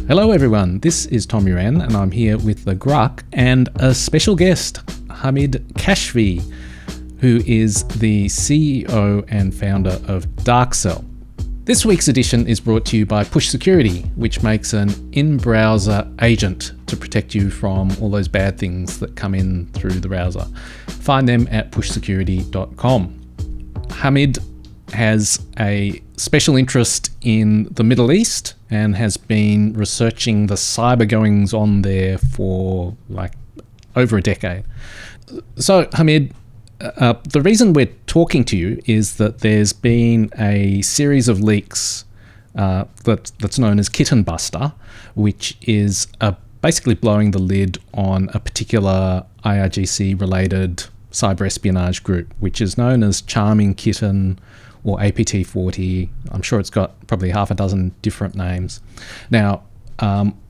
Hello everyone, this is Tom Uren and I'm here with the Grugq and a special guest, Hamid Kashfi, who is the CEO and founder of DarkCell. This week's edition is brought to you by Push Security, which makes an in-browser agent to protect you from all those bad things that come in through the browser. Find them at pushsecurity.com. Hamid has a special interest in the Middle East and has been researching the cyber goings on there for like over a decade. So, Hamid, the reason we're talking to you is that there's been a series of leaks that's known as Kitten Buster, which is basically blowing the lid on a particular IRGC-related cyber espionage group, which is known as Charming Kitten or APT40. I'm sure it's got probably half a dozen different names. Now,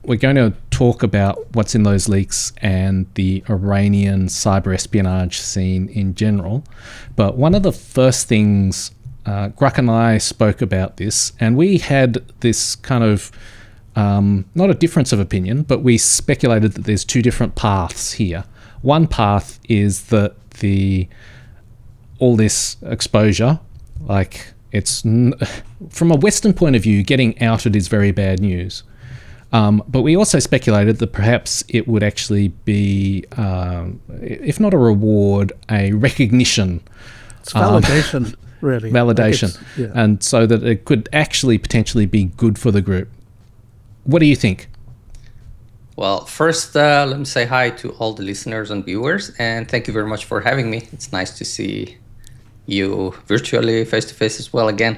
we're going to talk about what's in those leaks and the Iranian cyber espionage scene in general. But one of the first things, Grugq and I spoke about this, and we had this kind of, not a difference of opinion, but we speculated that there's two different paths here. One path is that all this exposure, like it's from a Western point of view, getting outed is very bad news. But we also speculated that perhaps it would actually be, if not a reward, a recognition. It's validation, really. Validation. Like and so that it could actually potentially be good for the group. What do you think? Well, first, let me say hi to all the listeners and viewers, and thank you very much for having me. It's nice to see you virtually, face-to-face as well again.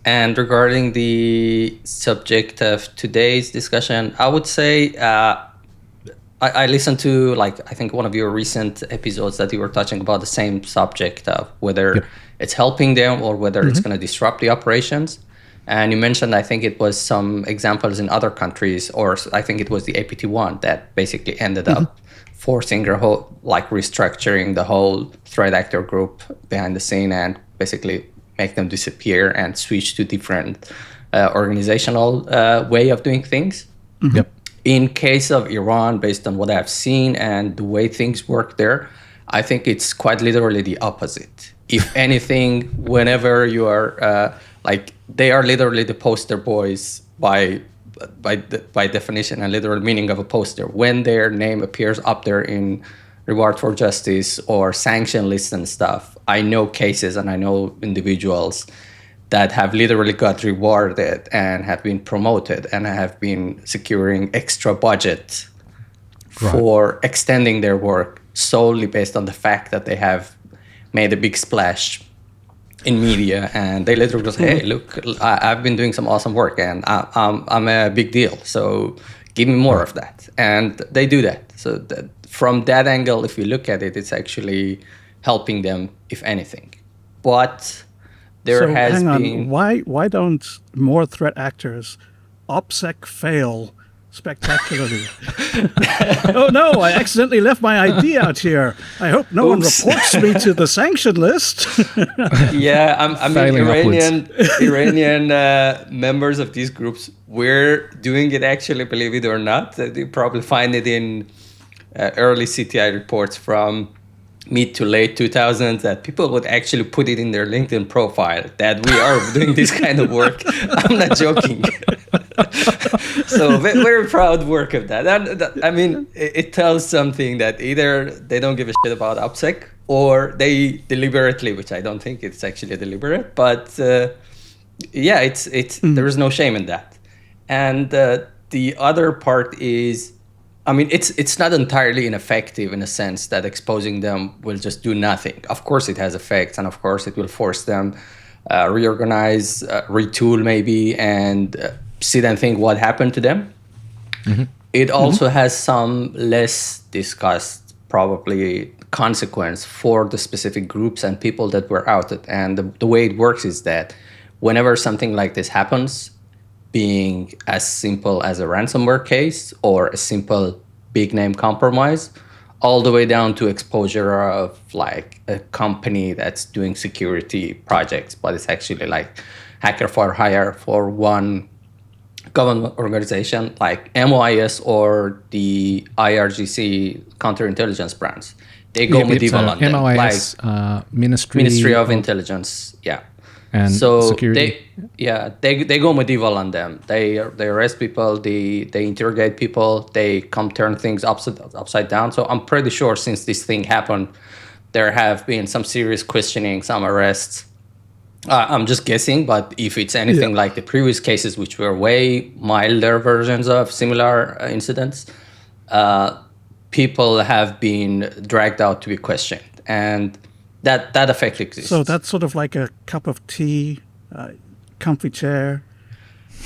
And regarding the subject of today's discussion, I would say I listened to, I think one of your recent episodes that you were touching about the same subject of whether it's helping them or whether it's going to disrupt the operations. And you mentioned, I think it was some examples in other countries, or I think it was the APT1 that basically ended up forcing their whole, restructuring the whole threat actor group behind the scene and basically make them disappear and switch to different organizational way of doing things. Yep. In case of Iran, based on what I've seen and the way things work there, I think it's quite literally the opposite. If anything, whenever you are, they are literally the poster boys by definition and literal meaning of a poster. When their name appears up there in reward for justice or sanction lists and stuff, I know cases and I know individuals that have literally got rewarded and have been promoted and have been securing extra budget for extending their work solely based on the fact that they have made a big splash in media, and they literally go, hey, look, I've been doing some awesome work and I'm a big deal, so give me more of that. And they do that. So from that angle, if you look at it, it's actually helping them, if anything. But hang on. Why don't more threat actors OPSEC fail spectacularly? Oh no, I accidentally left my ID out here. I hope no one reports me to the sanction list. Yeah, I mean, Iranian members of these groups, we're doing it actually, believe it or not. You probably find it in early CTI reports from mid to late 2000s that people would actually put it in their LinkedIn profile that we are doing this kind of work. I'm not joking. So very proud work of that. I mean, it tells something that either they don't give a shit about OPSEC or they deliberately, which I don't think it's actually deliberate, but there is no shame in that. And the other part is, I mean, it's not entirely ineffective in a sense that exposing them will just do nothing. Of course, it has effects, and of course, it will force them reorganize, retool maybe, and sit and think what happened to them. It also has some less discussed, probably, consequence for the specific groups and people that were outed. And the way it works is that whenever something like this happens, being as simple as a ransomware case or a simple big name compromise, all the way down to exposure of a company that's doing security projects, but it's actually hacker for hire for one government organization like MOIS or the IRGC counterintelligence branch. They go medieval on them. MOIS, Ministry of Intelligence, yeah. And so security. They go medieval on them. They arrest people, they interrogate people, they come turn things upside down. So I'm pretty sure since this thing happened, there have been some serious questioning, some arrests. I'm just guessing, but if it's anything like the previous cases, which were way milder versions of similar incidents, people have been dragged out to be questioned, and that effect exists. So that's sort of like a cup of tea, comfy chair,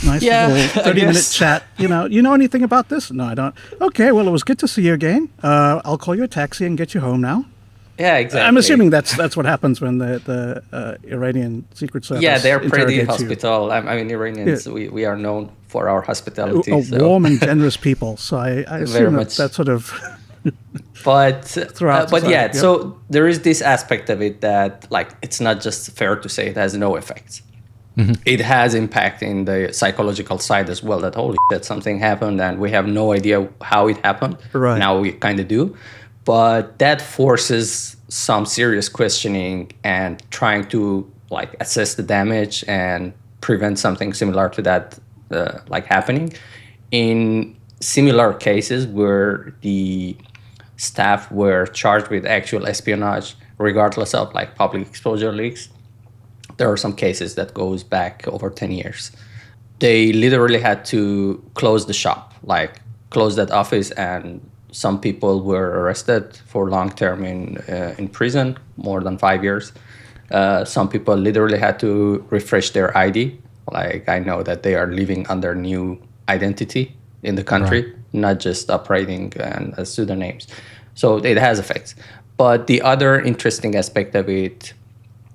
nice little 30-minute chat. You know anything about this? No, I don't. Okay, well, it was good to see you again. I'll call you a taxi and get you home now. Yeah, exactly. I'm assuming that's what happens when the Iranian Secret Service. Yeah, they're pretty hospitable. I mean, Iranians, we are known for our hospitality. Warm and generous people. So I assume that sort of. So there is this aspect of it that, like, it's not just fair to say it has no effects. Mm-hmm. It has impact in the psychological side as well. That holy shit, something happened and we have no idea how it happened. Right. Now we kind of do. But that forces some serious questioning and trying to like assess the damage and prevent something similar to that like happening. In similar cases where the staff were charged with actual espionage, regardless of like public exposure leaks, there are some cases that goes back over 10 years. They literally had to close the shop, like close that office, and some people were arrested for long term in prison, more than 5 years. Some people literally had to refresh their ID. Like, I know that they are living under new identity in the country, right, not just operating as pseudonyms. So it has effects. But the other interesting aspect of it,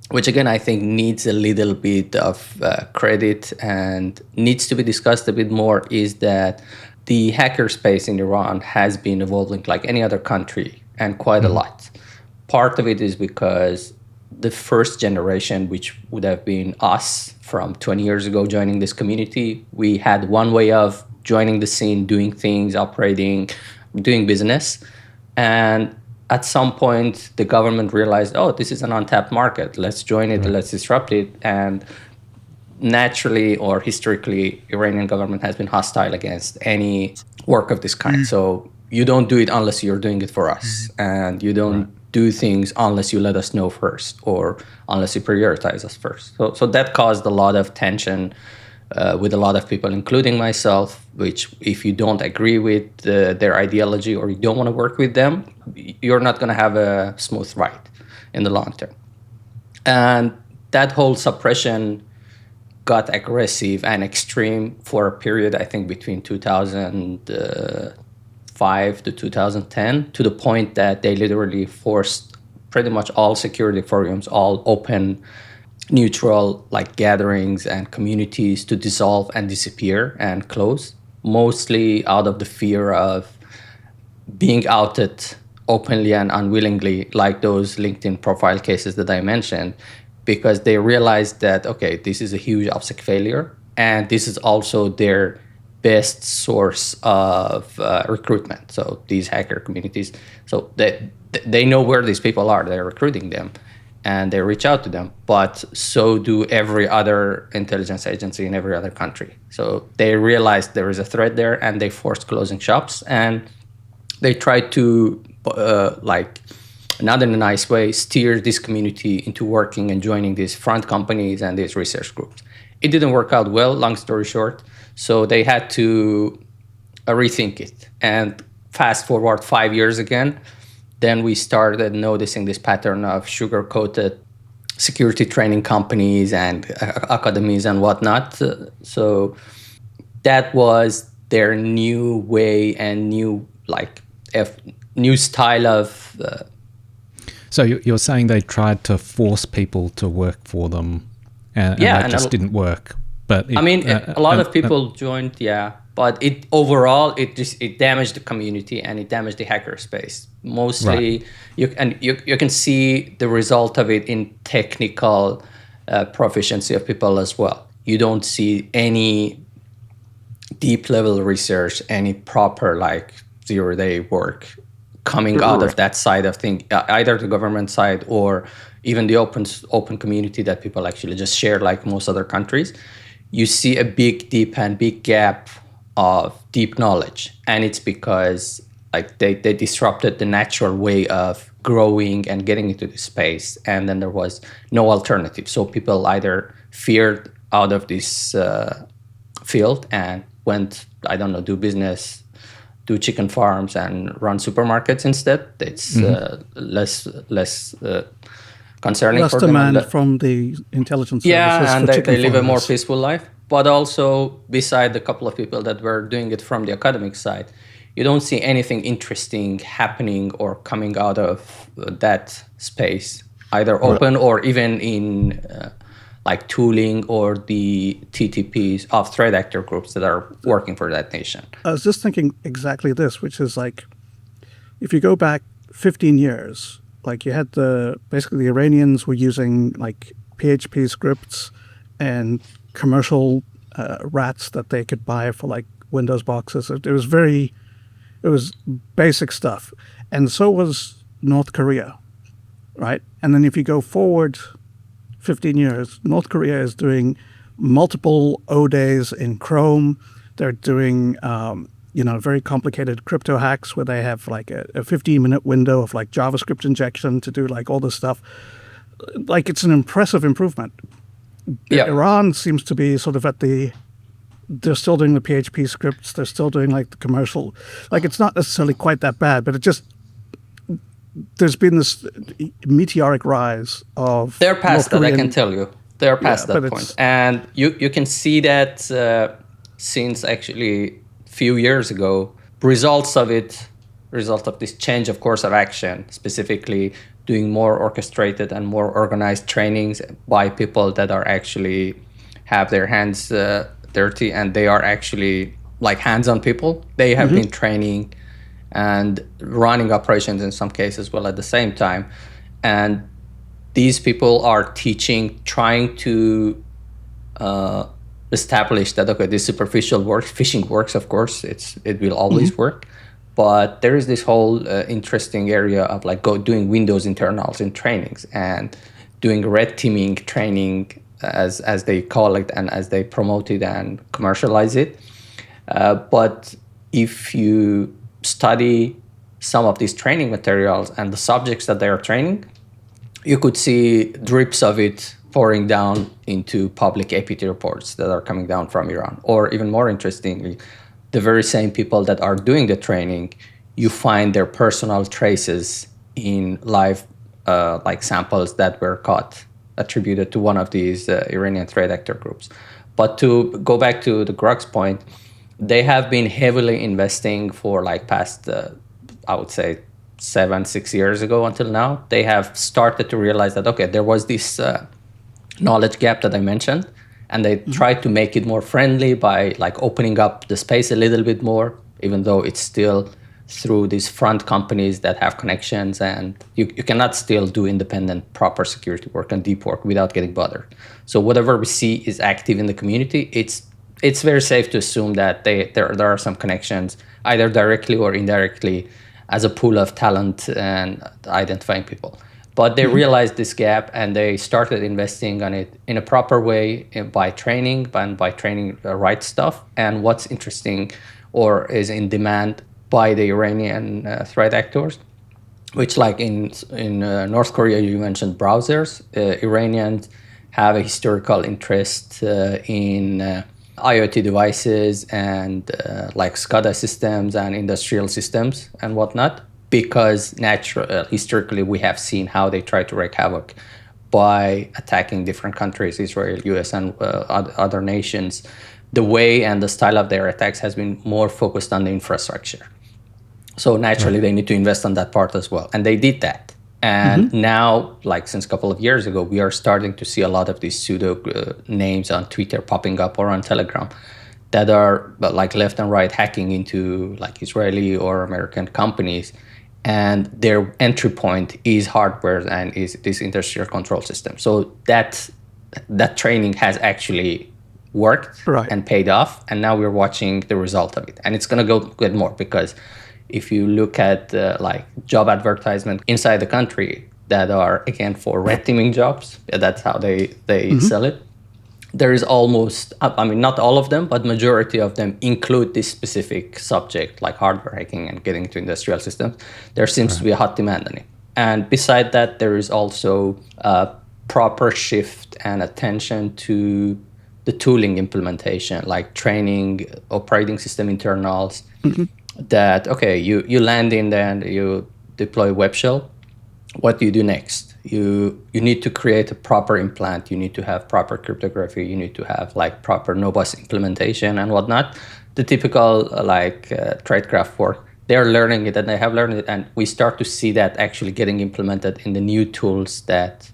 which again I think needs a little bit of credit and needs to be discussed a bit more, is that the hacker space in Iran has been evolving like any other country, and quite a lot. Part of it is because the first generation, which would have been us from 20 years ago joining this community, we had one way of joining the scene, doing things, operating, doing business. And at some point, the government realized, oh, this is an untapped market. Let's join it, let's disrupt it. And naturally or historically, Iranian government has been hostile against any work of this kind. So you don't do it unless you're doing it for us. And you don't do things unless you let us know first, or unless you prioritize us first. So that caused a lot of tension with a lot of people, including myself, which if you don't agree with their ideology or you don't want to work with them, you're not going to have a smooth ride in the long term. And that whole suppression got aggressive and extreme for a period, I think, between 2005 to 2010, to the point that they literally forced pretty much all security forums, all open, neutral like gatherings and communities to dissolve and disappear and close, mostly out of the fear of being outed openly and unwillingly, like those LinkedIn profile cases that I mentioned, because they realized that, okay, this is a huge OPSEC failure, and this is also their best source of recruitment. So these hacker communities, so they know where these people are, they're recruiting them, and they reach out to them, but so do every other intelligence agency in every other country. So they realized there is a threat there, and they forced closing shops, and they tried to, not in a nice way, steer this community into working and joining these front companies and these research groups. It didn't work out well, long story short, so they had to rethink it. And fast forward 5 years again, then we started noticing this pattern of sugar-coated security training companies and academies and whatnot. So that was their new way and new style of... So you're saying they tried to force people to work for them, and that just didn't work. But a lot of people joined, but it damaged the community and it damaged the hacker space. Mostly, you can see the result of it in technical proficiency of people as well. You don't see any deep level research, any proper like 0-day work coming out of that side of things, either the government side or even the open community that people actually just share like most other countries, you see a big gap of deep knowledge. And it's because like they disrupted the natural way of growing and getting into the space, and then there was no alternative. So people either feared out of this field and went, I don't know, do business, do chicken farms and run supermarkets instead. It's less concerning less for them. Less demand from the intelligence services. Yeah, and they live a more farmers. peaceful life. But also, beside the couple of people that were doing it from the academic side, you don't see anything interesting happening or coming out of that space, either open or even in like tooling or the TTPs of threat actor groups that are working for that nation. I was just thinking exactly this, which is like, if you go back 15 years, like you had basically the Iranians were using like PHP scripts and commercial rats that they could buy for like Windows boxes. It was basic stuff. And so was North Korea, right? And then if you go forward 15 years, North Korea is doing multiple O-days in Chrome. They're doing, very complicated crypto hacks where they have like a 15-minute window of like JavaScript injection to do like all this stuff. Like it's an impressive improvement. Yeah. Iran seems to be sort of they're still doing the PHP scripts. They're still doing like the commercial, like it's not necessarily quite that bad, but there's been this meteoric rise of. They're past that, I can tell you. They're past that point. And you can see that since actually a few years ago, result of this change of course of action, specifically doing more orchestrated and more organized trainings by people that are actually have their hands dirty, and they are actually like hands-on people. They have been training and running operations in some cases well at the same time. And these people are teaching, trying to establish that, okay, this superficial work, phishing works, of course, it will always work. But there is this whole interesting area of like doing Windows internals in trainings and doing red teaming training as they call it and as they promote it and commercialize it. But if you study some of these training materials and the subjects that they are training, you could see drips of it pouring down into public APT reports that are coming down from Iran. Or even more interestingly, the very same people that are doing the training, you find their personal traces in live like samples that were caught, attributed to one of these Iranian threat actor groups. But to go back to the Grugq's point, they have been heavily investing for like past, I would say, 7-6 years ago until now. They have started to realize that, okay, there was this knowledge gap that I mentioned, and they tried to make it more friendly by like opening up the space a little bit more, even though it's still through these front companies that have connections, and you cannot still do independent proper security work and deep work without getting bothered. So whatever we see is active in the community, it's very safe to assume that there are some connections, either directly or indirectly, as a pool of talent and identifying people. But they realized this gap and they started investing on it in a proper way by training and by training the right stuff. And what's interesting or is in demand by the Iranian threat actors, which like in North Korea, you mentioned browsers. Iranians have a historical interest in IoT devices and like SCADA systems and industrial systems and whatnot, because historically we have seen how they try to wreak havoc by attacking different countries, Israel, US, and other nations. The way and the style of their attacks has been more focused on the infrastructure. So naturally, they need to invest on that part as well. And they did that. And now, like since a couple of years ago, we are starting to see a lot of these pseudo names on Twitter popping up or on Telegram that are like left and right hacking into like Israeli or American companies. And their entry point is hardware and is this industrial control system. So that training has actually worked Right. and paid off, and now we're watching the result of it. And it's going to go get more, because if you look at like job advertisement inside the country that are, again, for red teaming jobs, that's how they sell it. There is almost, I mean, not all of them, but majority of them include this specific subject, like hardware hacking and getting into industrial systems. There seems to be a hot demand on it. And beside that, there is also a proper shift and attention to the tooling implementation, like training, operating system internals, that, okay, you land in there and you deploy web shell. What do you do next? You need to create a proper implant. You need to have proper cryptography. You need to have like proper no-bus implementation and whatnot. The typical tradecraft work. They're learning it, and they have learned it, and we start to see that actually getting implemented in the new tools that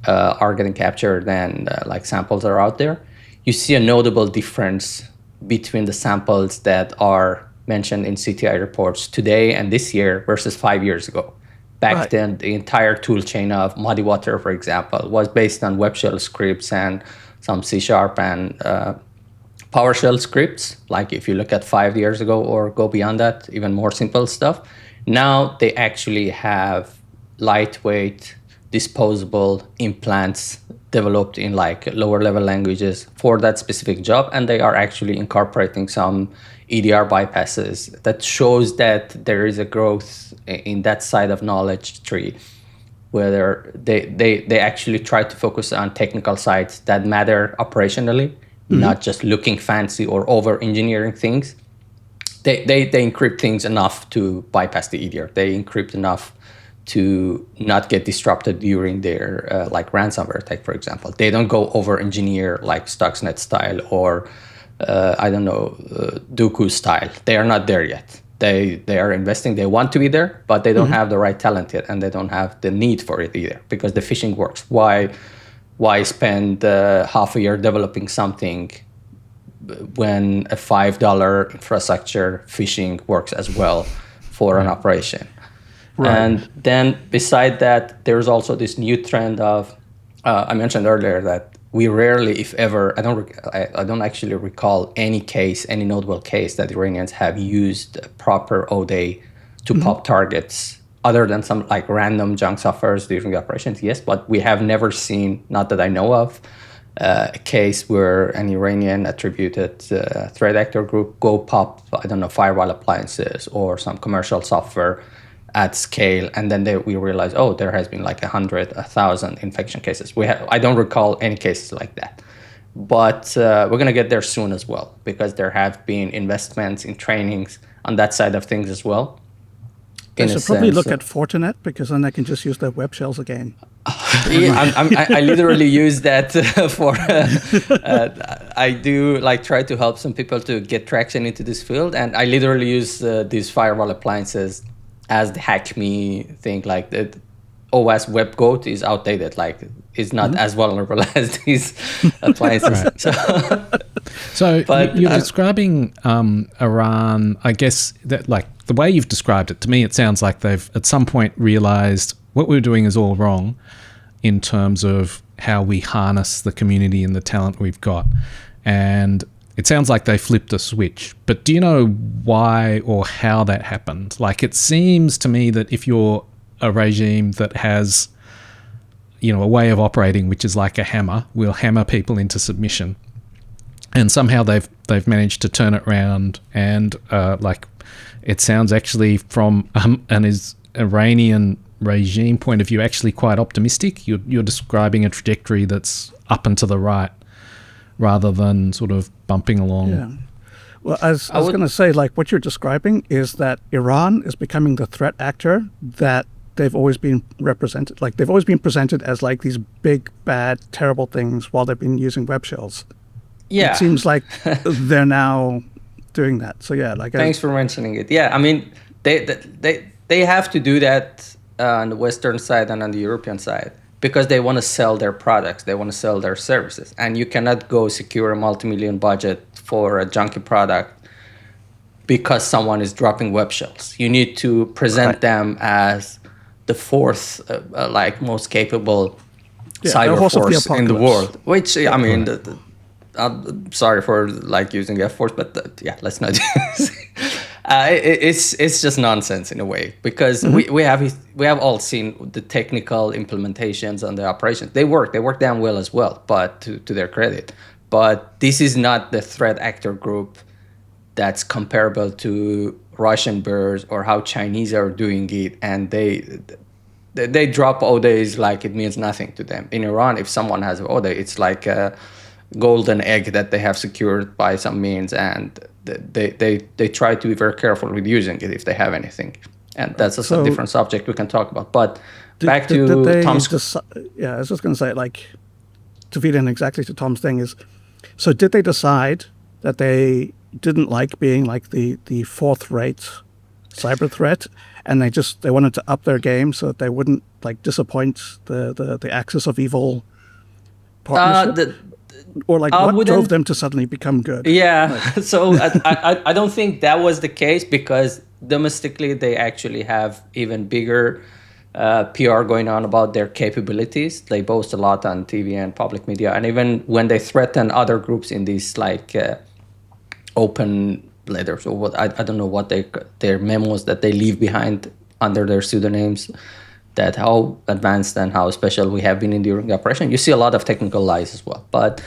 are getting captured and like samples are out there. You see a notable difference between the samples that are mentioned in CTI reports today and this year versus 5 years ago. Back then, the entire tool chain of Muddy Water, for example, was based on web shell scripts and some C# and PowerShell scripts. Like if you look at 5 years ago or go beyond that, even more simple stuff. Now they actually have lightweight, disposable implants developed in like lower level languages for that specific job, and they are actually incorporating some EDR bypasses. That shows that there is a growth in that side of knowledge tree, where they actually try to focus on technical sides that matter operationally, not just looking fancy or over engineering things. They encrypt things enough to bypass the EDR. They encrypt enough to not get disrupted during their like ransomware attack, for example. They don't go over engineer like Stuxnet style or Dooku style. They are not there yet. They are investing. They want to be there, but they don't have the right talent yet, and they don't have the need for it either, because the phishing works. Why spend half a year developing something when a $5 infrastructure phishing works as well for an operation? Right. And then beside that, there's also this new trend of, I mentioned earlier that we rarely, if ever, I don't actually recall any notable case that Iranians have used proper ODA to pop targets, other than some like random junk suffers during the operations, yes, but we have never seen, not that I know of, a case where an Iranian attributed threat actor group go pop, firewall appliances or some commercial software at scale, and then we realize, there has been like 100, 1,000 infection cases. I don't recall any cases like that, but we're going to get there soon as well, because there have been investments in trainings on that side of things as well. They should probably look at Fortinet, because then they can just use their web shells again. I literally use that for. I do like try to help some people to get traction into this field, and I literally use these firewall appliances as the hack me thing. Like the OS WebGoat is outdated, like it's not as vulnerable as these appliances. So you're describing Iran, I guess, that like the way you've described it, to me it sounds like they've at some point realized what we're doing is all wrong in terms of how we harness the community and the talent we've got. And it sounds like they flipped a switch, but do you know why or how that happened? Like, it seems to me that if you're a regime that has, a way of operating which is like a hammer, will hammer people into submission, and somehow they've managed to turn it around, and it sounds actually from an Iranian regime point of view actually quite optimistic. You're describing a trajectory that's up and to the right, rather than sort of bumping along. Yeah. Well, I was going to say, like, what you're describing is that Iran is becoming the threat actor that they've always been represented. Like, they've always been presented as like these big, bad, terrible things while they've been using web shells. Yeah. It seems like they're now doing that. So yeah, thanks for mentioning it. Yeah, I mean, they have to do that on the Western side and on the European side, because they want to sell their products, they want to sell their services. And you cannot go secure a multi-million budget for a junky product because someone is dropping web shells. You need to present them as the fourth, most capable cyber force in the world. Which, I mean, I'm sorry for like using F-words, but yeah, let's not do this. It's just nonsense in a way, because we have all seen the technical implementations and the operations. They work damn well as well, but to their credit. But this is not the threat actor group that's comparable to Russian birds or how Chinese are doing it, and they drop ODAs like it means nothing to them. In Iran, if someone has an ODA, it's like a golden egg that they have secured by some means, and they try to be very careful with using it if they have anything. And that's a different subject we can talk about. But back to Tom's... I was just going to say, like, to feed in exactly to Tom's thing is, so did they decide that they didn't like being like the fourth-rate cyber threat, and they wanted to up their game so that they wouldn't like disappoint the axis of evil partnership? Or like what drove them to suddenly become good? Yeah, so I don't think that was the case, because domestically they actually have even bigger PR going on about their capabilities. They boast a lot on TV and public media, and even when they threaten other groups in these like open letters or what, I don't know what their memos that they leave behind under their pseudonyms, that how advanced and how special we have been during the operation. You see a lot of technical lies as well. But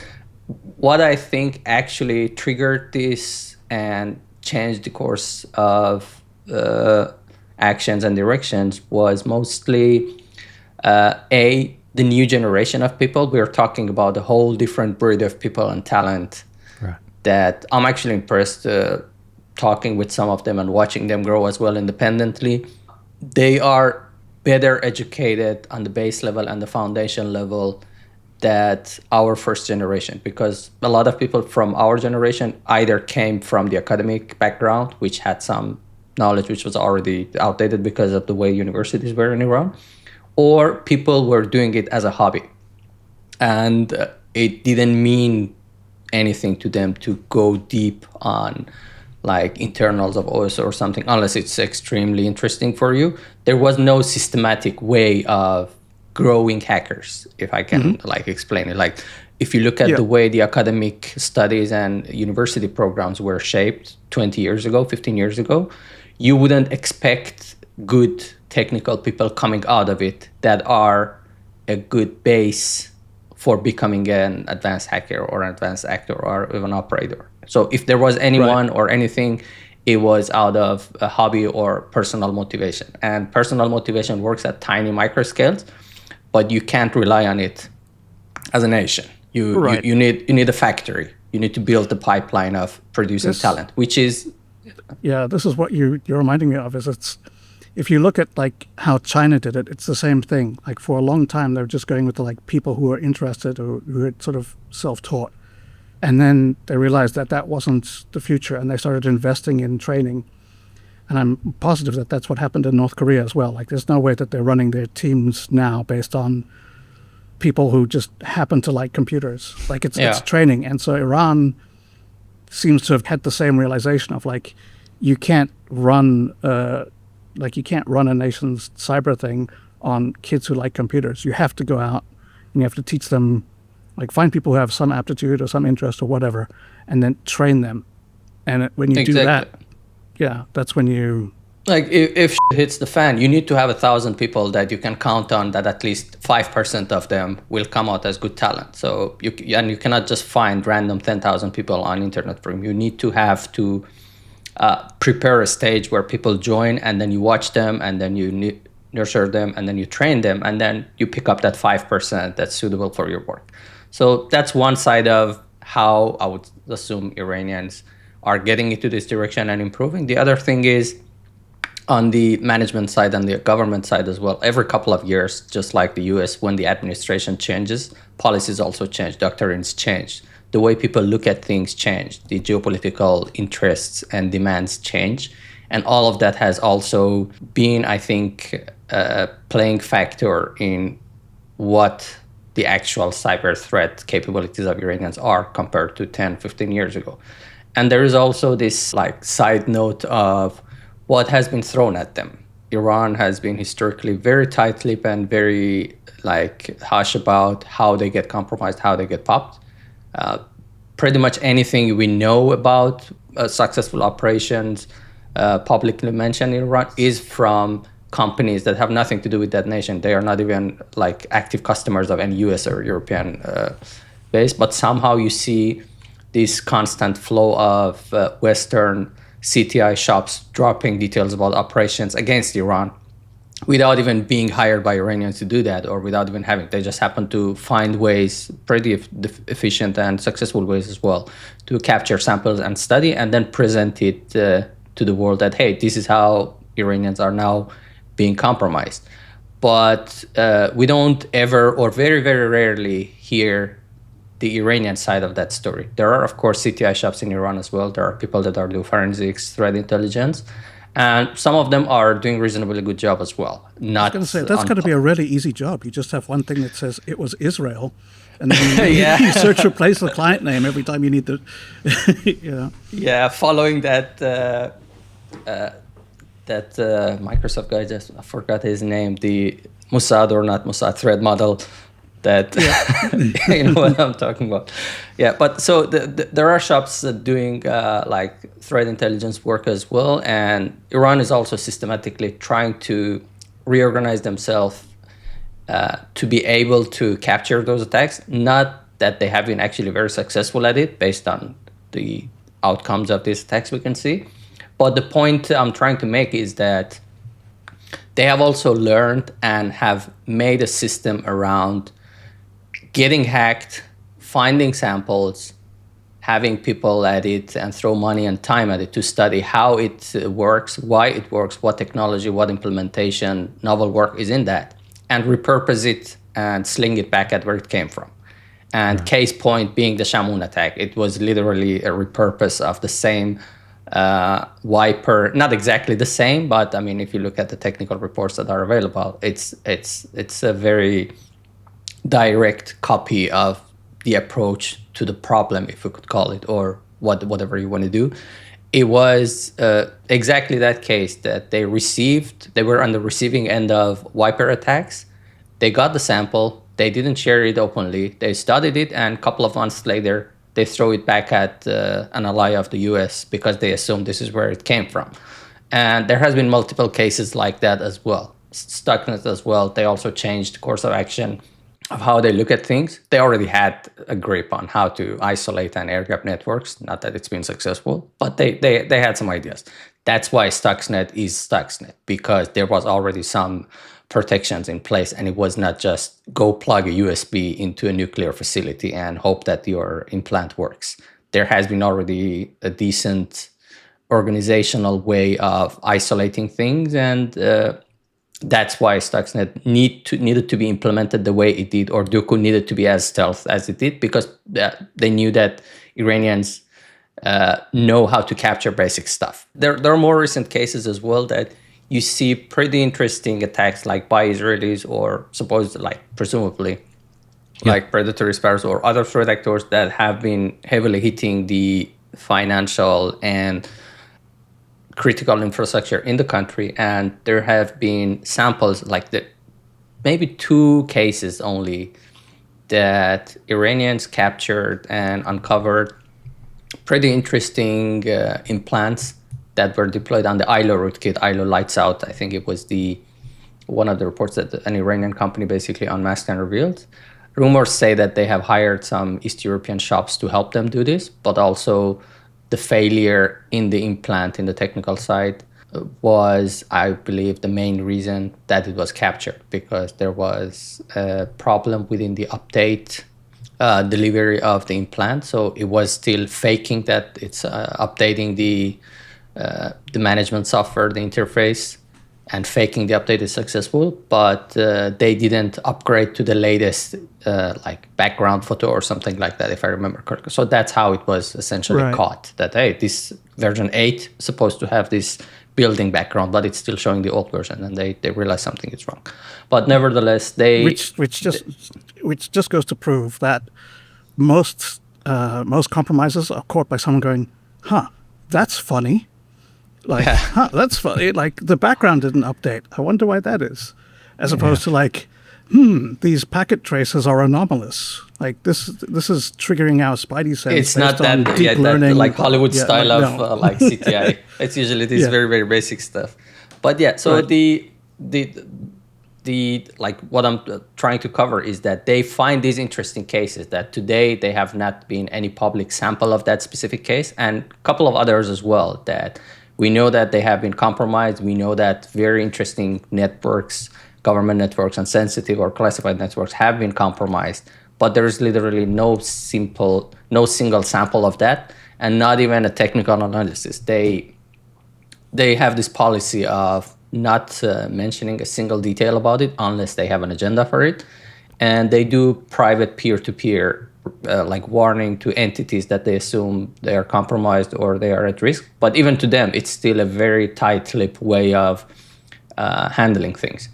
what I think actually triggered this and changed the course of actions and directions was mostly the new generation of people. We're talking about a whole different breed of people and talent, right, that I'm actually impressed talking with some of them and watching them grow as well independently. They are better educated on the base level and the foundation level that our first generation, because a lot of people from our generation either came from the academic background, which had some knowledge which was already outdated because of the way universities were in Iran, or people were doing it as a hobby. And it didn't mean anything to them to go deep on like internals of OS or something, unless it's extremely interesting for you. There was no systematic way of growing hackers, if I can like explain it. Like if you look at the way the academic studies and university programs were shaped 20 years ago, 15 years ago, you wouldn't expect good technical people coming out of it that are a good base for becoming an advanced hacker or an advanced actor or even operator. So if there was anyone or anything, it was out of a hobby or personal motivation. And personal motivation works at tiny micro scales, but you can't rely on it as a nation. You need a factory. You need to build the pipeline of producing talent, which is... Yeah, this is what you're reminding me of. It's if you look at like how China did it, it's the same thing. Like for a long time, they were just going with the like people who were interested or who had sort of self-taught. And then they realized that that wasn't the future, and they started investing in training. And I'm positive that that's what happened in North Korea as well. Like there's no way that they're running their teams now based on people who just happen to like computers. Like it's training. And so Iran seems to have had the same realization of like, you can't run a nation's cyber thing on kids who like computers. You have to go out and you have to teach them, like find people who have some aptitude or some interest or whatever, and then train them. And when you do that, that's when you... Like if shit hits the fan, you need to have 1,000 people that you can count on that at least 5% of them will come out as good talent. So you cannot just find random 10,000 people on internet forum. You need to have to prepare a stage where people join, and then you watch them, and then you nurture them, and then you train them, and then you pick up that 5% that's suitable for your work. So that's one side of how I would assume Iranians are getting into this direction and improving. The other thing is on the management side and the government side as well. Every couple of years, just like the US, when the administration changes, policies also change, doctrines change. The way people look at things change. The geopolitical interests and demands change. And all of that has also been, I think, a playing factor in what the actual cyber threat capabilities of Iranians are compared to 10, 15 years ago. And there is also this like side note of what has been thrown at them. Iran has been historically very tight-lipped and very like hush about how they get compromised, how they get popped. pretty much anything we know about successful operations publicly mentioned in Iran is from companies that have nothing to do with that nation. They are not even like active customers of any US or European base, but somehow you see this constant flow of Western CTI shops dropping details about operations against Iran without even being hired by Iranians to do that, or without even having. They just happen to find ways, pretty efficient and successful ways as well, to capture samples and study and then present it to the world that, hey, this is how Iranians are now being compromised. But we don't ever, or very, very rarely, hear the Iranian side of that story. There are, of course, CTI shops in Iran as well. There are people that are doing forensics, threat intelligence, and some of them are doing reasonably good job as well. Not I was going to say, that's going to be a really easy job. You just have one thing that says it was Israel, and then you search replace the client name every time you need to. Yeah, following that Microsoft guy, I forgot his name, the Mossad or not Mossad threat model. That you know what I'm talking about. Yeah, but so there are shops doing like threat intelligence work as well, and Iran is also systematically trying to reorganize themselves to be able to capture those attacks. Not that they have been actually very successful at it based on the outcomes of these attacks we can see, but the point I'm trying to make is that they have also learned and have made a system around getting hacked, finding samples, having people at it and throw money and time at it to study how it works, why it works, what technology, what implementation, novel work is in that, and repurpose it and sling it back at where it came from. And case point being the Shamoon attack. It was literally a repurpose of the same wiper, not exactly the same, but I mean, if you look at the technical reports that are available, it's a very direct copy of the approach to the problem, if we could call it, or whatever you want to do. It was exactly that case that they were on the receiving end of wiper attacks. They got the sample, they didn't share it openly, they studied it, and a couple of months later, they throw it back at an ally of the US because they assume this is where it came from. And there has been multiple cases like that as well. Stuxnet as well, they also changed the course of action of how they look at things. They already had a grip on how to isolate and air-gap networks. Not that it's been successful, but they had some ideas. That's why Stuxnet is Stuxnet, because there was already some protections in place, and it was not just go plug a USB into a nuclear facility and hope that your implant works. There has been already a decent organizational way of isolating things, and that's why Stuxnet needed to be implemented the way it did, or Duku needed to be as stealth as it did, because they knew that Iranians know how to capture basic stuff. There are more recent cases as well that you see pretty interesting attacks, like by Israelis or presumably like predatory sparrows or other threat actors that have been heavily hitting the financial and critical infrastructure in the country. And there have been samples, like maybe 2 cases only, that Iranians captured and uncovered pretty interesting implants that were deployed on the ILO rootkit. ILO lights out, I think it was one of the reports that an Iranian company basically unmasked and revealed. Rumors say that they have hired some East European shops to help them do this, but also the failure in the implant in the technical side was, I believe, the main reason that it was captured, because there was a problem within the update delivery of the implant. So it was still faking that it's updating the management software, the interface, and faking the update is successful, but they didn't upgrade to the latest like background photo or something like that, if I remember correctly. So that's how it was essentially caught, that, hey, this version 8 is supposed to have this building background, but it's still showing the old version, and they realize something is wrong. But nevertheless, which just goes to prove that most compromises are caught by someone going, that's funny. Like, that's funny. Like, the background didn't update. I wonder why that is. As opposed to like, these packet traces are anomalous. Like this is triggering our spidey sense. It's not that deep learning, that, like Hollywood style no. of like CTI. It's usually this very, very basic stuff. But yeah, so right. the like what I'm trying to cover is that they find these interesting cases that today they have not been any public sample of that specific case, and a couple of others as well that we know that they have been compromised. We know that very interesting networks, government networks and sensitive or classified networks have been compromised, but there is literally no single sample of that, and not even a technical analysis. They have this policy of not mentioning a single detail about it unless they have an agenda for it. And they do private peer-to-peer like warning to entities that they assume they are compromised or they are at risk. But even to them, it's still a very tight-lipped way of handling things.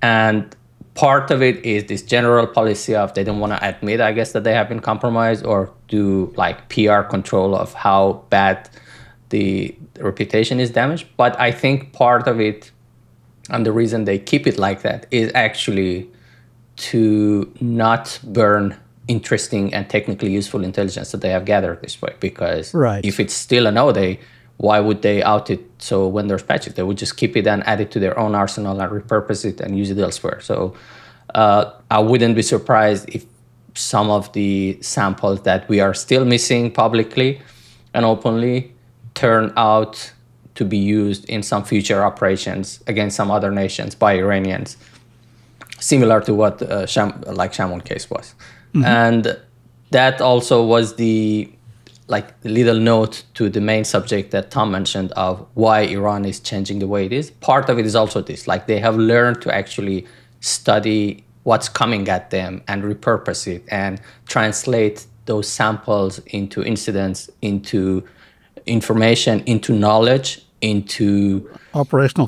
And part of it is this general policy of they don't want to admit, I guess, that they have been compromised or do like PR control of how bad the reputation is damaged. But I think part of it, and the reason they keep it like that, is actually to not burn interesting and technically useful intelligence that they have gathered this way. Because if it's still a no, why would they out it? So when there's patches, they would just keep it and add it to their own arsenal and repurpose it and use it elsewhere. So I wouldn't be surprised if some of the samples that we are still missing publicly and openly turn out to be used in some future operations against some other nations by Iranians, similar to what Shamoun case was. Mm-hmm. And that also was the little note to the main subject that Tom mentioned of why Iran is changing the way it is. Part of it is also this, like they have learned to actually study what's coming at them and repurpose it and translate those samples into incidents, into information, into knowledge, into operational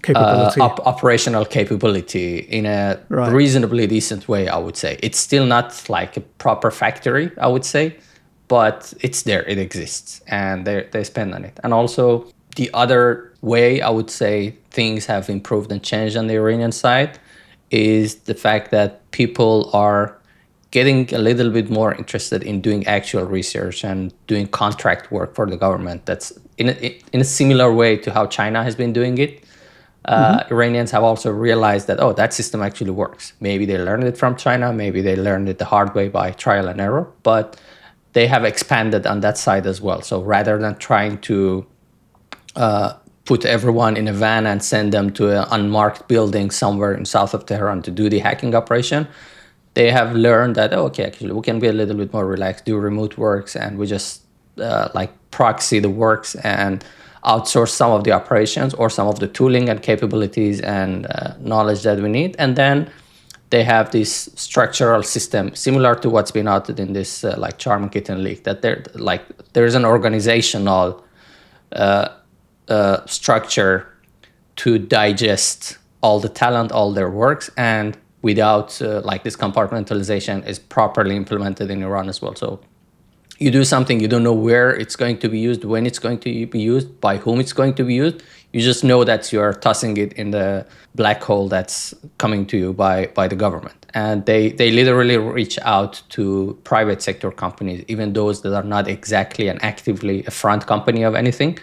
capability in a reasonably decent way, I would say. It's still not like a proper factory, I would say, but it's there, it exists, and they spend on it. And also the other way I would say things have improved and changed on the Iranian side is the fact that people are getting a little bit more interested in doing actual research and doing contract work for the government. That's in a similar way to how China has been doing it. Iranians have also realized that, that system actually works. Maybe they learned it from China, maybe they learned it the hard way by trial and error, but they have expanded on that side as well. So rather than trying to put everyone in a van and send them to an unmarked building somewhere in south of Tehran to do the hacking operation, they have learned that, actually, we can be a little bit more relaxed, do remote works, and we just proxy the works and outsource some of the operations or some of the tooling and capabilities and knowledge that we need. And then they have this structural system similar to what's been outed in this Charm Kitten leak, that there's an organizational structure to digest all the talent, all their works, and without this compartmentalization is properly implemented in Iran as well. So you do something, you don't know where it's going to be used, when it's going to be used, by whom it's going to be used. You just know that you're tossing it in the black hole that's coming to you by the government. And they literally reach out to private sector companies, even those that are not exactly and actively a front company of anything.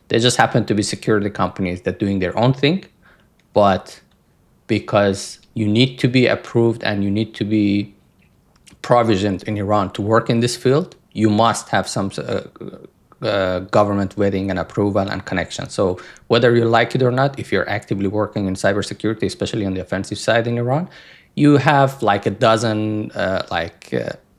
They just happen to be security companies that doing their own thing. But because you need to be approved and you need to be provisioned in Iran to work in this field, you must have some government vetting and approval and connection. So whether you like it or not, if you're actively working in cybersecurity, especially on the offensive side in Iran, you have a dozen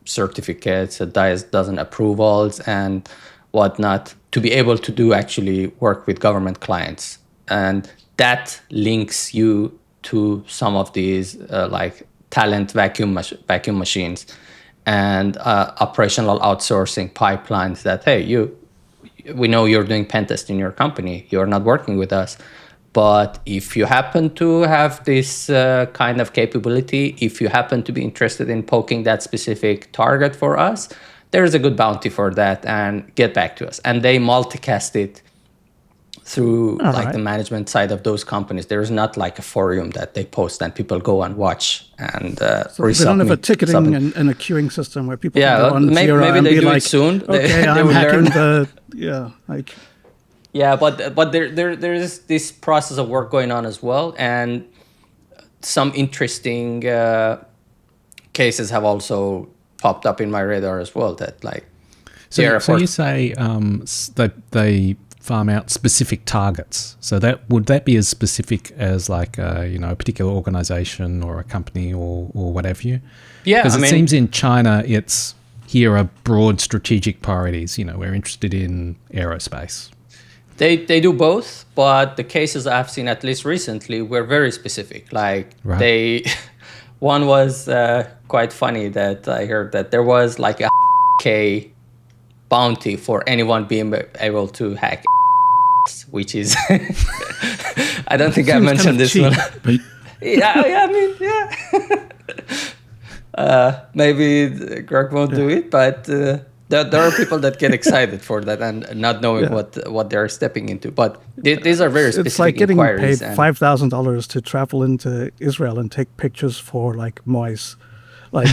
certificates, a dozen approvals and whatnot to be able to do actually work with government clients. And that links you to some of these talent vacuum machines and operational outsourcing pipelines that, hey, we know you're doing pen test in your company, you're not working with us, but if you happen to have this kind of capability, if you happen to be interested in poking that specific target for us, there's a good bounty for that, and get back to us. And they multicast it through the management side of those companies. There is not like a forum that they post and people go and watch and so they don't have a ticketing and a queuing system where people can go on maybe and they be do like, it soon. Okay, I'm hacking but there is this process of work going on as well, and some interesting cases have also popped up in my radar as well. That like, so you say that they farm out specific targets. So would that be as specific as like a particular organization or a company or what have you? Yeah, because it seems in China here are broad strategic priorities. We're interested in aerospace. They do both, but the cases I've seen, at least recently, were very specific. Like one was quite funny that I heard that there was like a K bounty for anyone being able to hack, which is I don't think I mentioned this one. Maybe Grugq won't do it, but there are people that get excited for that and not knowing what they're stepping into. But these are very specific. It's like getting paid inquiries $5,000 to travel into Israel and take pictures for like mice. Like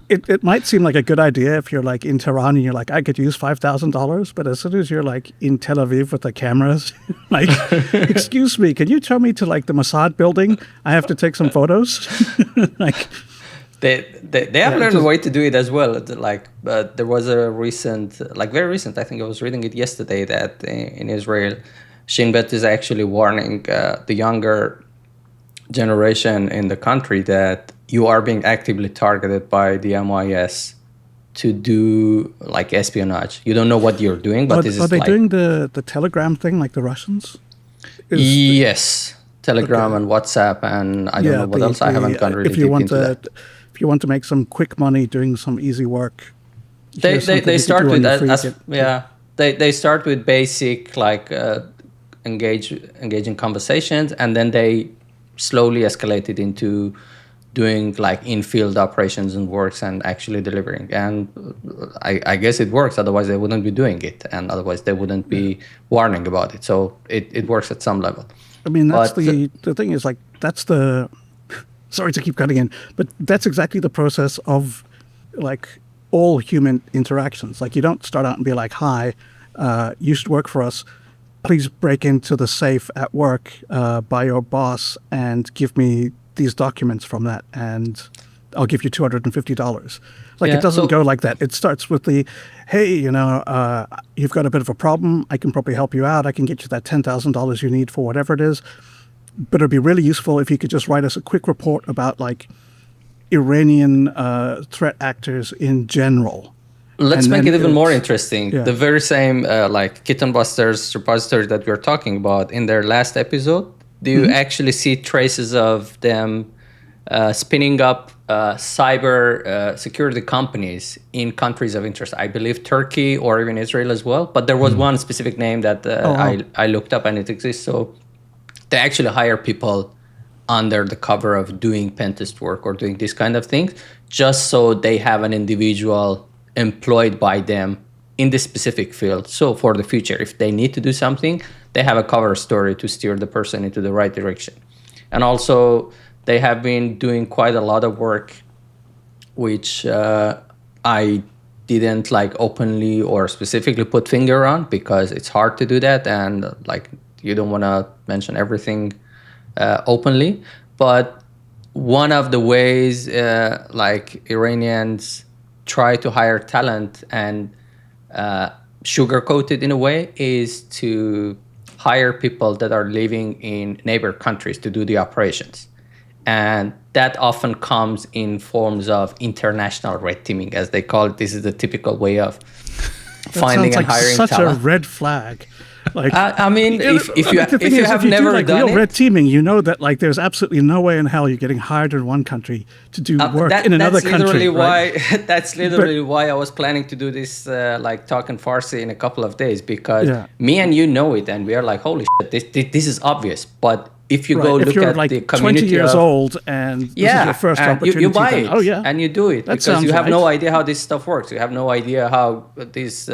it might seem like a good idea if you're like in Tehran and you're like, I could use $5,000, but as soon as you're like in Tel Aviv with the cameras, like, excuse me, can you tell me to like the Mossad building? I have to take some photos. Like. They have learned a way to do it as well. Like, there was a very recent, I think I was reading it yesterday, that in Israel, Shin Bet is actually warning the younger generation in the country that you are being actively targeted by the MIS to do like espionage. You don't know what you're doing, but are they doing the Telegram thing like the Russians? Yes, Telegram and WhatsApp, and I don't know what else. I haven't gone really deep into that. If you want to make some quick money doing some easy work, they start with they start with basic like engaging conversations, and then they slowly escalate it into doing like in-field operations and works and actually delivering. And I guess it works, otherwise they wouldn't be doing it, and otherwise they wouldn't be warning about it. So it works at some level. I mean, that's the thing is like, that's the, sorry to keep cutting in, but that's exactly the process of like all human interactions. Like, you don't start out and be like, hi, you should work for us. Please break into the safe at work by your boss and give me these documents from that, and I'll give you $250. Like, it doesn't go like that. It starts with the, hey, you've got a bit of a problem. I can probably help you out. I can get you that $10,000 you need for whatever it is. But it'd be really useful if you could just write us a quick report about like Iranian threat actors in general. Let's make it even more interesting. Yeah. The very same like Kitten Busters repository that we were talking about in their last episode, do you actually see traces of them spinning up cyber security companies in countries of interest? I believe Turkey or even Israel as well. But there was one specific name that I looked up, and it exists. So they actually hire people under the cover of doing pen test work or doing this kind of things, just so they have an individual employed by them in this specific field. So for the future, if they need to do something, they have a cover story to steer the person into the right direction. And also, they have been doing quite a lot of work, which I didn't like openly or specifically put finger on, because it's hard to do that, and like you don't want to mention everything openly. But one of the ways like Iranians try to hire talent and sugarcoat it in a way is to hire people that are living in neighbor countries to do the operations. And that often comes in forms of international red teaming, as they call it. This is the typical way of finding and hiring such talent. A red flag. Like, I mean, if you have never like done real red teaming, you know that like there's absolutely no way in hell you're getting hired in one country to do work in another country. That's literally why I was planning to do this like talk in Farsi in a couple of days, because me and you know it, and we are like, holy shit, this is obvious. But if you go look at like the community 20 years old and this is your first opportunity, you buy it, then, and you do it, because you have no idea how this stuff works. You have no idea how these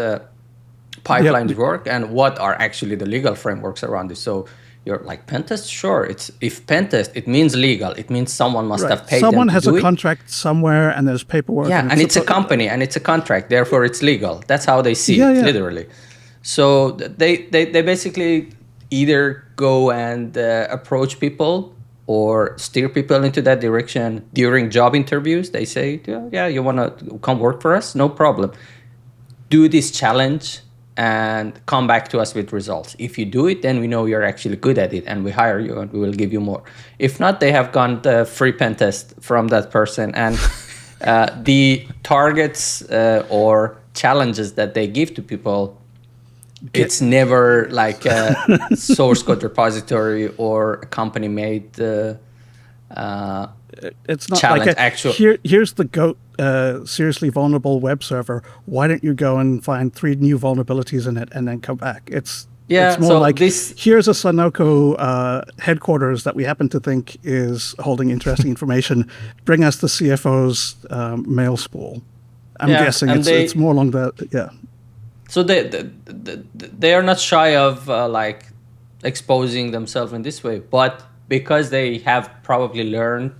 pipelines work and what are actually the legal frameworks around this. So you're like, pen test? Sure. If pen test, it means legal. It means someone must have paid someone them has to do a contract somewhere and there's paperwork. Yeah, and it's a company and it's a contract. Therefore, it's legal. That's how they see it, literally. So they basically either go and approach people or steer people into that direction during job interviews. They say, yeah, you want to come work for us? No problem. Do this challenge and come back to us with results. If you do it, then we know you're actually good at it and we hire you and we will give you more. If not, they have gone the free pen test from that person. And the targets or challenges that they give to people, it's never like a source code repository or a company made it's not challenge. Like here's the GOAT seriously vulnerable web server. Why don't you go and find 3 new vulnerabilities in it and then come back? It's more so like here's a Sunoco headquarters that we happen to think is holding interesting information. Bring us the CFO's mail spool. I'm guessing it's more along that. Yeah. So they are not shy of like exposing themselves in this way, but because they have probably learned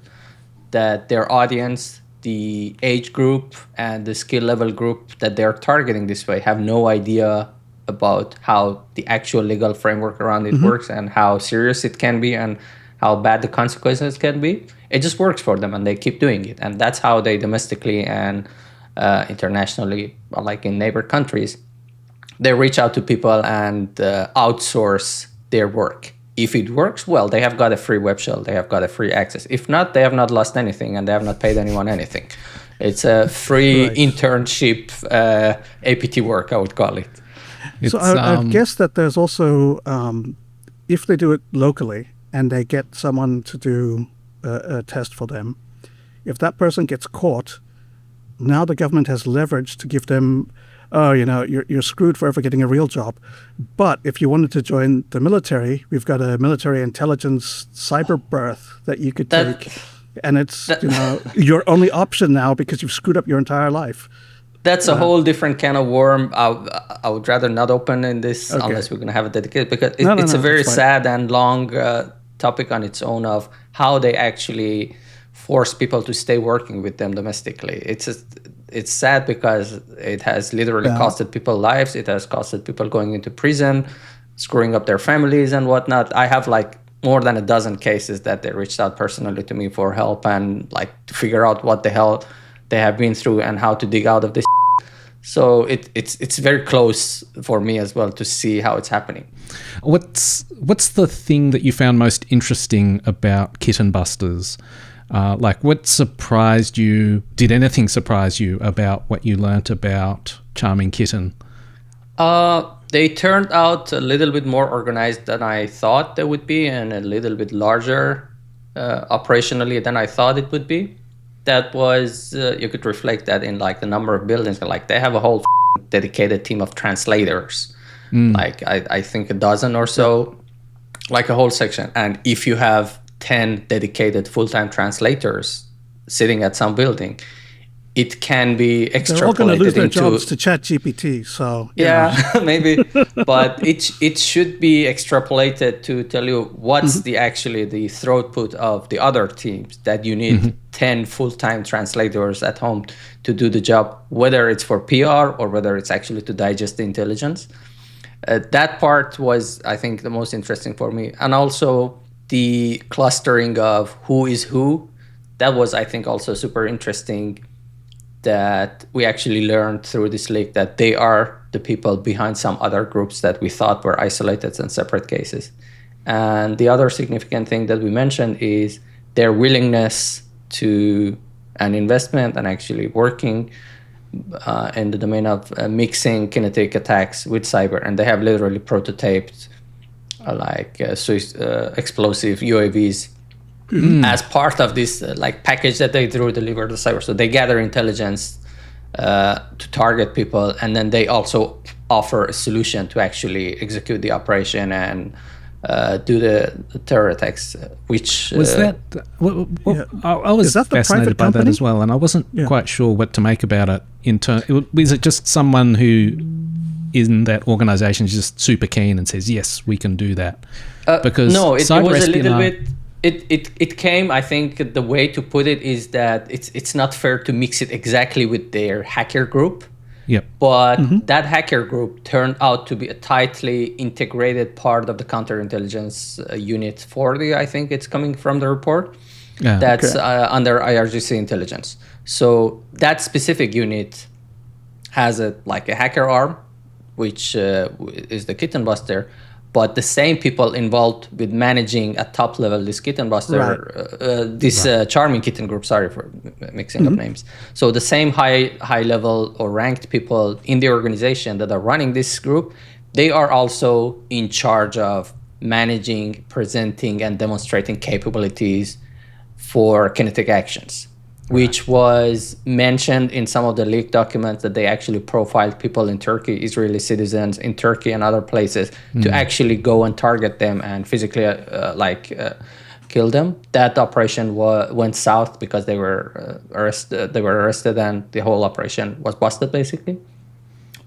that their audience, the age group and the skill level group that they're targeting this way have no idea about how the actual legal framework around it works and how serious it can be and how bad the consequences can be. It just works for them and they keep doing it. And that's how they domestically and internationally, like in neighbor countries, they reach out to people and outsource their work. If it works, well, they have got a free web shell. They have got a free access. If not, they have not lost anything and they have not paid anyone anything. It's a free internship APT work, I would call it. So I guess that there's also, if they do it locally and they get someone to do a test for them, if that person gets caught, now the government has leverage to give them, you're screwed forever getting a real job. But if you wanted to join the military, we've got a military intelligence cyber berth that you could take. And it's, your only option now because you've screwed up your entire life. That's a whole different can of worm. I would rather not open in this unless we're going to have a dedicated, because it's a very sad and long topic on its own of how they actually force people to stay working with them domestically. It's sad because it has literally costed people lives. It has costed people going into prison, screwing up their families and whatnot. I have like more than a dozen cases that they reached out personally to me for help and like to figure out what the hell they have been through and how to dig out of this. So it's very close for me as well to see how it's happening. What's the thing that you found most interesting about Kitten Busters? Like, what surprised you? Did anything surprise you about what you learnt about Charming Kitten? They turned out a little bit more organized than I thought they would be, and a little bit larger operationally than I thought it would be. That was, you could reflect that in like the number of buildings. Like they have a whole dedicated team of translators, like I think a dozen or so, like a whole section. And if you have 10 dedicated full-time translators sitting at some building, it can be extrapolated. They're all going to lose their jobs to ChatGPT, so maybe. But it should be extrapolated to tell you what's the throughput of the other teams that you need 10 full-time translators at home to do the job, whether it's for PR or whether it's actually to digest the intelligence. That part was, I think, the most interesting for me, and also the clustering of who is who. That was, I think, also super interesting, that we actually learned through this leak that they are the people behind some other groups that we thought were isolated and separate cases. And the other significant thing that we mentioned is their willingness to an investment and actually working in the domain of mixing kinetic attacks with cyber. And they have literally prototyped explosive UAVs as part of this package that they deliver to cyber. So they gather intelligence to target people, and then they also offer a solution to actually execute the operation and do the terror attacks. Which was that? I was fascinated by that as well, and I wasn't quite sure what to make about it. Is it just someone who in that organization is just super keen and says, yes, we can do that. Because no, it was a little bit. It came. I think the way to put it is that it's not fair to mix it exactly with their hacker group. Yep. But that hacker group turned out to be a tightly integrated part of the counterintelligence unit 40. I think it's coming from the report. Yeah. That's under IRGC intelligence. So that specific unit has a hacker arm, which is the kitten buster. But the same people involved with managing at top level this kitten buster, charming kitten group. Sorry for mixing up names. So the same high level or ranked people in the organization that are running this group, they are also in charge of managing, presenting, and demonstrating capabilities for kinetic actions, which was mentioned in some of the leaked documents that they actually profiled people in Turkey, Israeli citizens in Turkey and other places to actually go and target them and physically kill them. That operation went south because they were arrested and the whole operation was busted basically.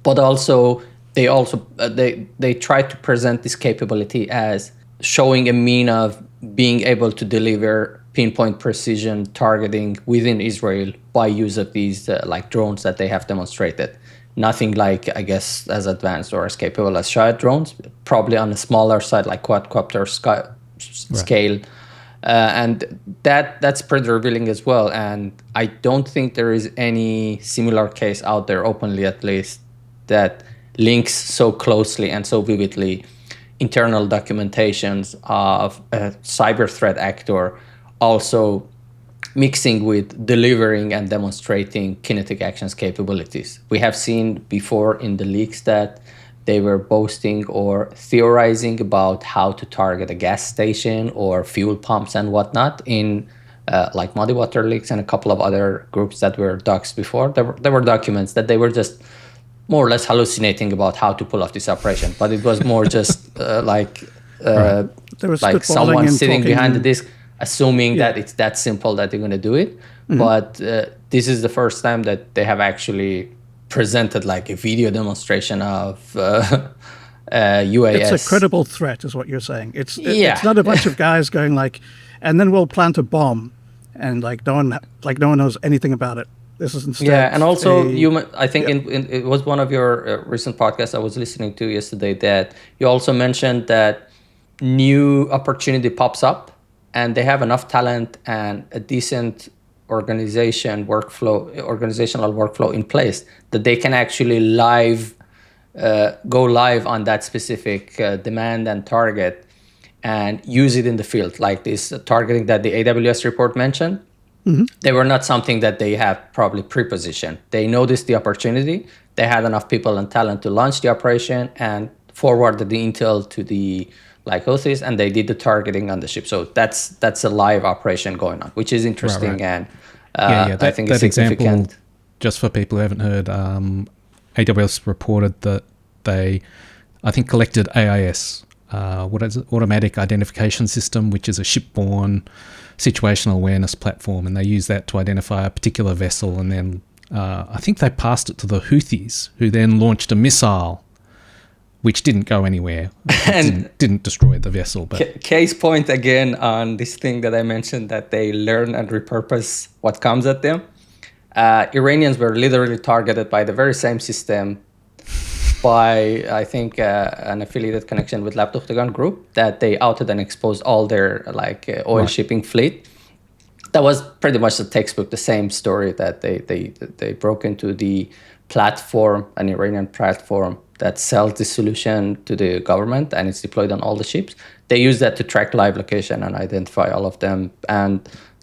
But also they tried to present this capability as showing a mean of being able to deliver pinpoint precision targeting within Israel by use of these drones that they have demonstrated. Nothing I guess as advanced or as capable as Shahid drones, probably on a smaller side like quadcopter scale. And that's pretty revealing as well. And I don't think there is any similar case out there, openly at least, that links so closely and so vividly internal documentations of a cyber threat actor also mixing with delivering and demonstrating kinetic actions capabilities. We have seen before in the leaks that they were boasting or theorizing about how to target a gas station or fuel pumps and whatnot in Muddy Water leaks and a couple of other groups that were doxed before. There were documents that they were just more or less hallucinating about how to pull off this operation, but it was more just someone sitting behind the disk assuming that it's that simple that they're going to do it. But this is the first time that they have actually presented a video demonstration of UAS. It's a credible threat is what you're saying. It's not a bunch of guys going and then we'll plant a bomb and no one knows anything about it. This is instead and also I think it was one of your recent podcasts I was listening to yesterday that you also mentioned that new opportunity pops up and they have enough talent and a decent organizational workflow in place that they can actually go live on that specific demand and target and use it in the field, like this targeting that the AWS report mentioned. They were not something that they have probably pre-positioned. They noticed the opportunity. They had enough people and talent to launch the operation and forwarded the intel to the Houthis, and they did the targeting on the ship. So that's a live operation going on, which is interesting. Right. And I think it's significant. Example, just for people who haven't heard, AWS reported that they, I think, collected AIS, what is it? Automatic Identification System, which is a shipborne situational awareness platform, and they use that to identify a particular vessel, and then I think they passed it to the Houthis, who then launched a missile which didn't go anywhere. didn't destroy the vessel. But case point again on this thing that I mentioned, that they learn and repurpose what comes at them. Iranians were literally targeted by the very same system by, I think, an affiliated connection with Labdukhtagan Group, that they outed and exposed all their oil shipping fleet. That was pretty much the textbook, the same story, that they broke into the platform, an Iranian platform that sells the solution to the government, and it's deployed on all the ships. They use that to track live location and identify all of them, and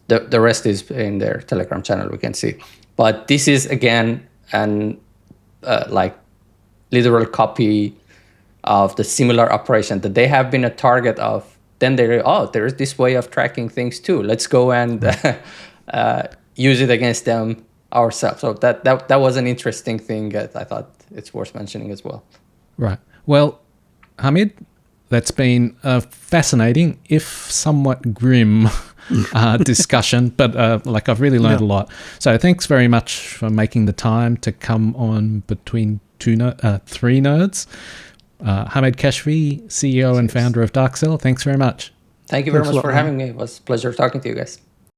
the rest is in their Telegram channel, we can see. But this is, again, an literal copy of the similar operation that they have been a target of. Then there's this way of tracking things too. Let's go and use it against them ourselves. So that was an interesting thing that I thought it's worth mentioning as well. Right. Well, Hamid, that's been a fascinating, if somewhat grim, discussion, but I've really learned a lot. So thanks very much for making the time to come on between three nerds. Hamid Kashfi, CEO and founder of DarkCell. Thanks very much. Thank you very much for having me. It was a pleasure talking to you guys.